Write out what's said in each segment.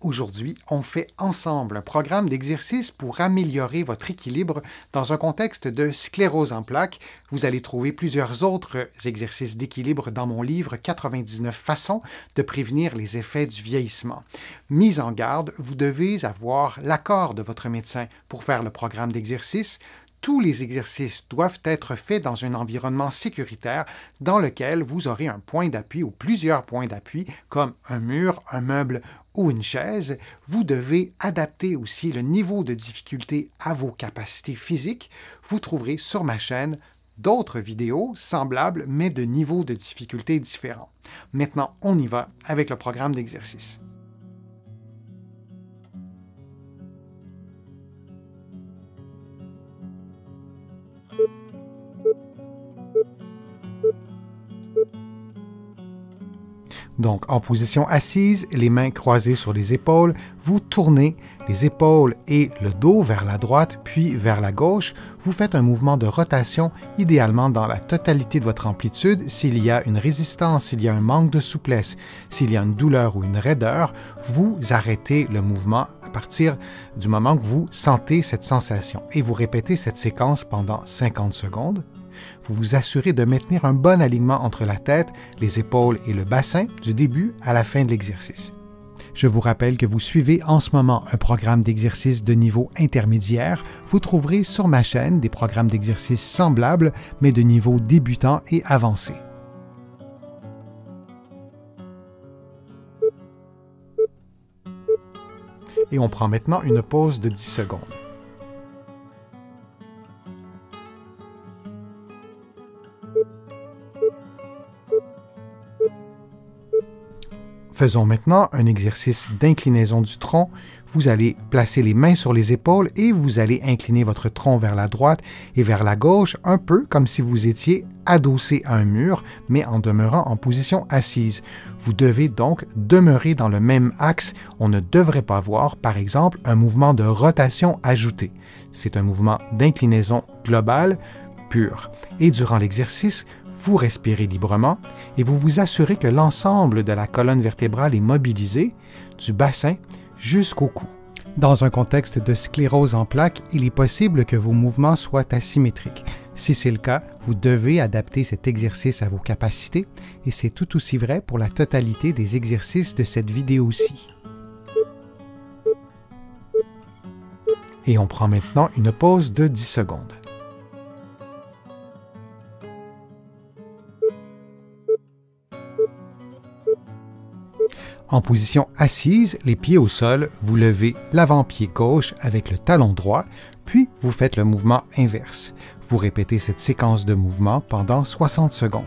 Aujourd'hui, on fait ensemble un programme d'exercice pour améliorer votre équilibre dans un contexte de sclérose en plaques. Vous allez trouver plusieurs autres exercices d'équilibre dans mon livre 99 façons de prévenir les effets du vieillissement. Mise en garde, vous devez avoir l'accord de votre médecin pour faire le programme d'exercice. Tous les exercices doivent être faits dans un environnement sécuritaire dans lequel vous aurez un point d'appui ou plusieurs points d'appui comme un mur, un meuble ou une chaise. Vous devez adapter aussi le niveau de difficulté à vos capacités physiques. Vous trouverez sur ma chaîne d'autres vidéos semblables mais de niveaux de difficulté différents. Maintenant, on y va avec le programme d'exercice. Donc, en position assise, les mains croisées sur les épaules, vous tournez les épaules et le dos vers la droite, puis vers la gauche. Vous faites un mouvement de rotation, idéalement dans la totalité de votre amplitude. S'il y a une résistance, s'il y a un manque de souplesse, s'il y a une douleur ou une raideur, vous arrêtez le mouvement à partir du moment que vous sentez cette sensation. Et vous répétez cette séquence pendant 50 secondes. Vous vous assurez de maintenir un bon alignement entre la tête, les épaules et le bassin du début à la fin de l'exercice. Je vous rappelle que vous suivez en ce moment un programme d'exercice de niveau intermédiaire. Vous trouverez sur ma chaîne des programmes d'exercice semblables, mais de niveau débutant et avancé. Et on prend maintenant une pause de 10 secondes. Faisons maintenant un exercice d'inclinaison du tronc. Vous allez placer les mains sur les épaules et vous allez incliner votre tronc vers la droite et vers la gauche, un peu comme si vous étiez adossé à un mur, mais en demeurant en position assise. Vous devez donc demeurer dans le même axe. On ne devrait pas voir, par exemple, un mouvement de rotation ajouté. C'est un mouvement d'inclinaison globale pur. Et durant l'exercice, vous respirez librement et vous vous assurez que l'ensemble de la colonne vertébrale est mobilisé, du bassin jusqu'au cou. Dans un contexte de sclérose en plaques, il est possible que vos mouvements soient asymétriques. Si c'est le cas, vous devez adapter cet exercice à vos capacités et c'est tout aussi vrai pour la totalité des exercices de cette vidéo-ci. Et on prend maintenant une pause de 10 secondes. En position assise, les pieds au sol, vous levez l'avant-pied gauche avec le talon droit, puis vous faites le mouvement inverse. Vous répétez cette séquence de mouvements pendant 60 secondes.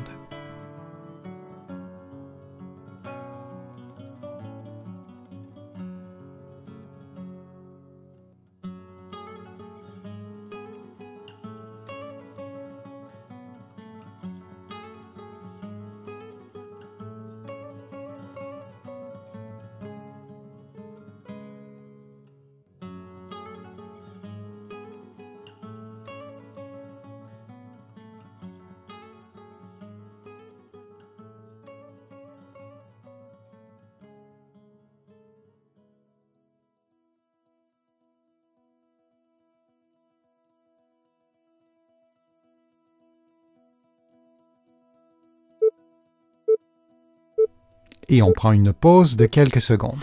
Et on prend une pause de quelques secondes.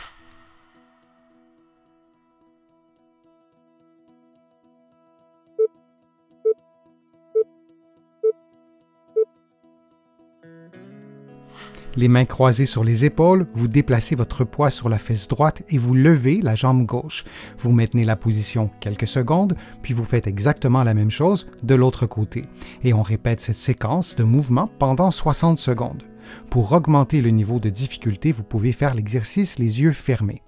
Les mains croisées sur les épaules, vous déplacez votre poids sur la fesse droite et vous levez la jambe gauche. Vous maintenez la position quelques secondes, puis vous faites exactement la même chose de l'autre côté. Et on répète cette séquence de mouvement pendant 60 secondes. Pour augmenter le niveau de difficulté, vous pouvez faire l'exercice les yeux fermés.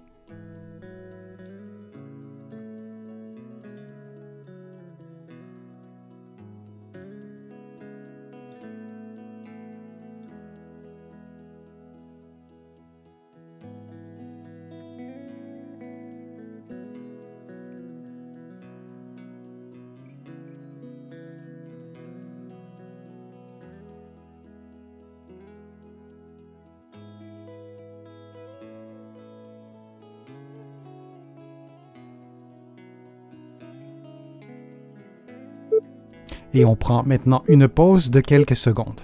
Et on prend maintenant une pause de quelques secondes.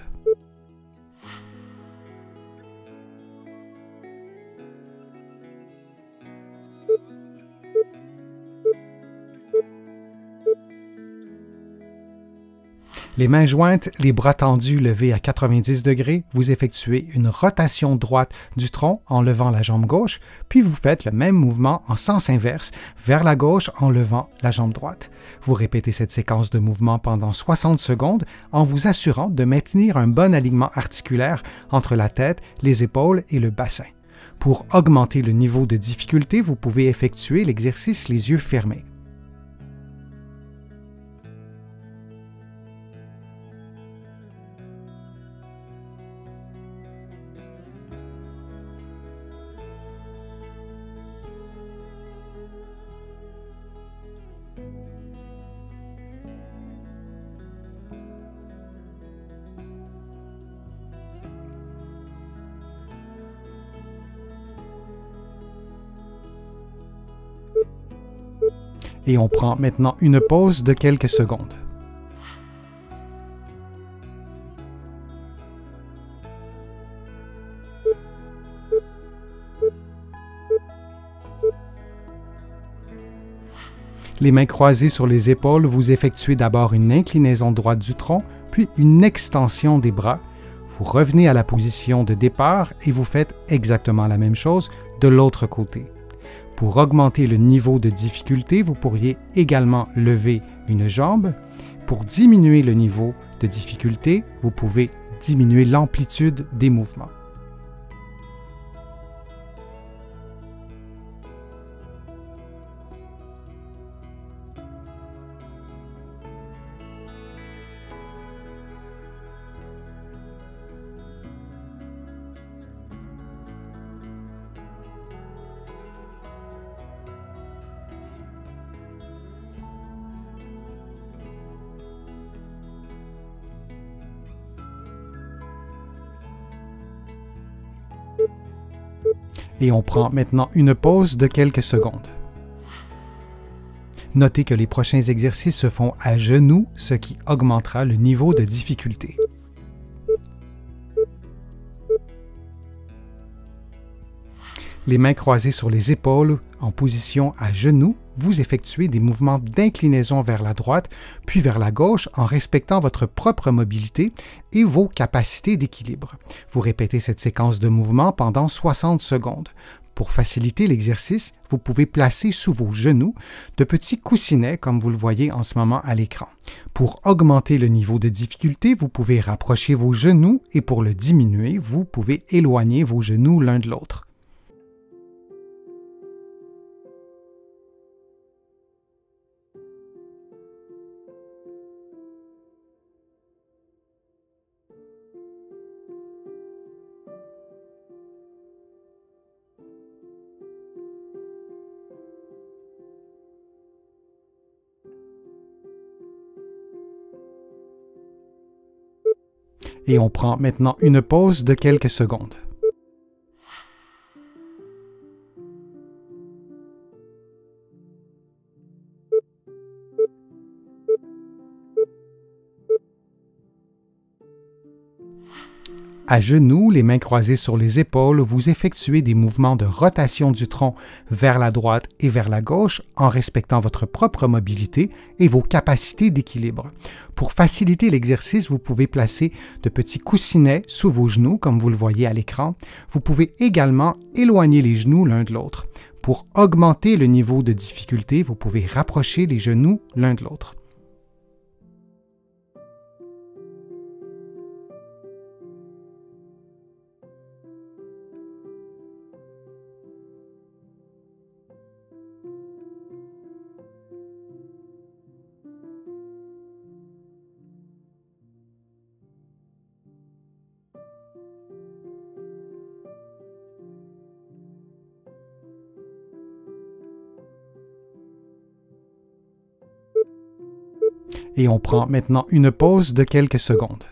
Les mains jointes, les bras tendus levés à 90 degrés, vous effectuez une rotation droite du tronc en levant la jambe gauche, puis vous faites le même mouvement en sens inverse vers la gauche en levant la jambe droite. Vous répétez cette séquence de mouvements pendant 60 secondes en vous assurant de maintenir un bon alignement articulaire entre la tête, les épaules et le bassin. Pour augmenter le niveau de difficulté, vous pouvez effectuer l'exercice les yeux fermés. Et on prend maintenant une pause de quelques secondes. Les mains croisées sur les épaules, vous effectuez d'abord une inclinaison droite du tronc, puis une extension des bras. Vous revenez à la position de départ et vous faites exactement la même chose de l'autre côté. Pour augmenter le niveau de difficulté, vous pourriez également lever une jambe. Pour diminuer le niveau de difficulté, vous pouvez diminuer l'amplitude des mouvements. Et on prend maintenant une pause de quelques secondes. Notez que les prochains exercices se font à genoux, ce qui augmentera le niveau de difficulté. Les mains croisées sur les épaules en position à genoux, vous effectuez des mouvements d'inclinaison vers la droite puis vers la gauche en respectant votre propre mobilité et vos capacités d'équilibre. Vous répétez cette séquence de mouvements pendant 60 secondes. Pour faciliter l'exercice, vous pouvez placer sous vos genoux de petits coussinets comme vous le voyez en ce moment à l'écran. Pour augmenter le niveau de difficulté, vous pouvez rapprocher vos genoux et pour le diminuer, vous pouvez éloigner vos genoux l'un de l'autre. Et on prend maintenant une pause de quelques secondes. À genoux, les mains croisées sur les épaules, vous effectuez des mouvements de rotation du tronc vers la droite et vers la gauche en respectant votre propre mobilité et vos capacités d'équilibre. Pour faciliter l'exercice, vous pouvez placer de petits coussinets sous vos genoux, comme vous le voyez à l'écran. Vous pouvez également éloigner les genoux l'un de l'autre. Pour augmenter le niveau de difficulté, vous pouvez rapprocher les genoux l'un de l'autre. Et on prend maintenant une pause de quelques secondes.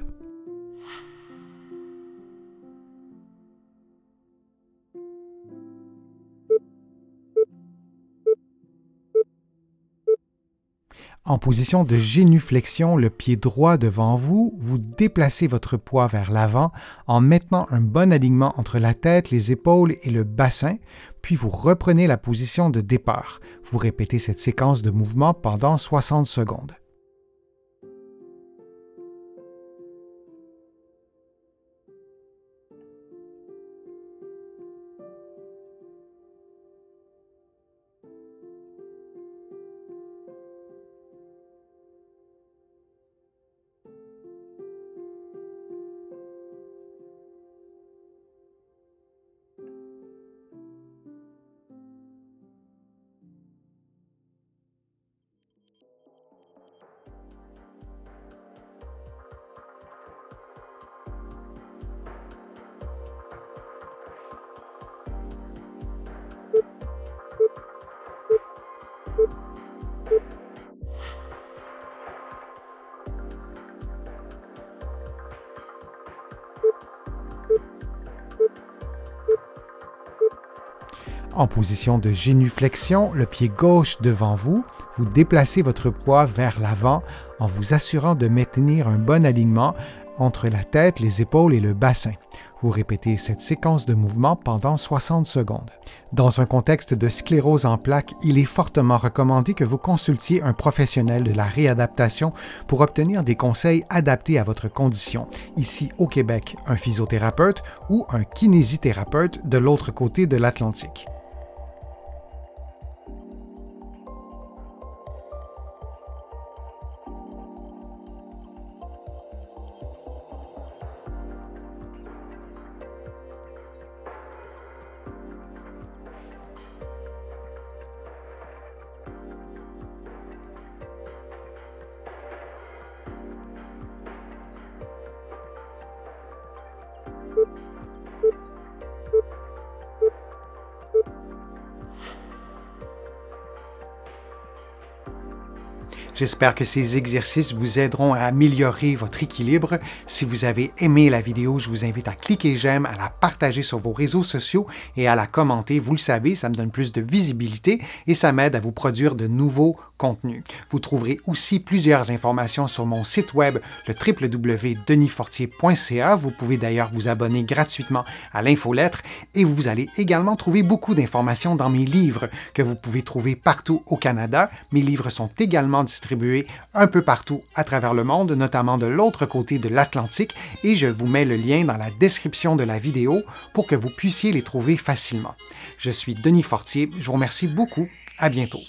En position de génuflexion, le pied droit devant vous, vous déplacez votre poids vers l'avant en maintenant un bon alignement entre la tête, les épaules et le bassin, puis vous reprenez la position de départ. Vous répétez cette séquence de mouvements pendant 60 secondes. En position de génuflexion, le pied gauche devant vous, vous déplacez votre poids vers l'avant en vous assurant de maintenir un bon alignement entre la tête, les épaules et le bassin. Vous répétez cette séquence de mouvements pendant 60 secondes. Dans un contexte de sclérose en plaques, il est fortement recommandé que vous consultiez un professionnel de la réadaptation pour obtenir des conseils adaptés à votre condition. Ici au Québec, un physiothérapeute ou un kinésithérapeute de l'autre côté de l'Atlantique. J'espère que ces exercices vous aideront à améliorer votre équilibre. Si vous avez aimé la vidéo, je vous invite à cliquer j'aime, à la partager sur vos réseaux sociaux et à la commenter. Vous le savez, ça me donne plus de visibilité et ça m'aide à vous produire de nouveaux contenus. Vous trouverez aussi plusieurs informations sur mon site web, le www.denisfortier.ca. Vous pouvez d'ailleurs vous abonner gratuitement à l'infolettre et vous allez également trouver beaucoup d'informations dans mes livres que vous pouvez trouver partout au Canada. Mes livres sont également distribués un peu partout à travers le monde, notamment de l'autre côté de l'Atlantique, et je vous mets le lien dans la description de la vidéo pour que vous puissiez les trouver facilement. Je suis Denis Fortier, je vous remercie beaucoup, à bientôt.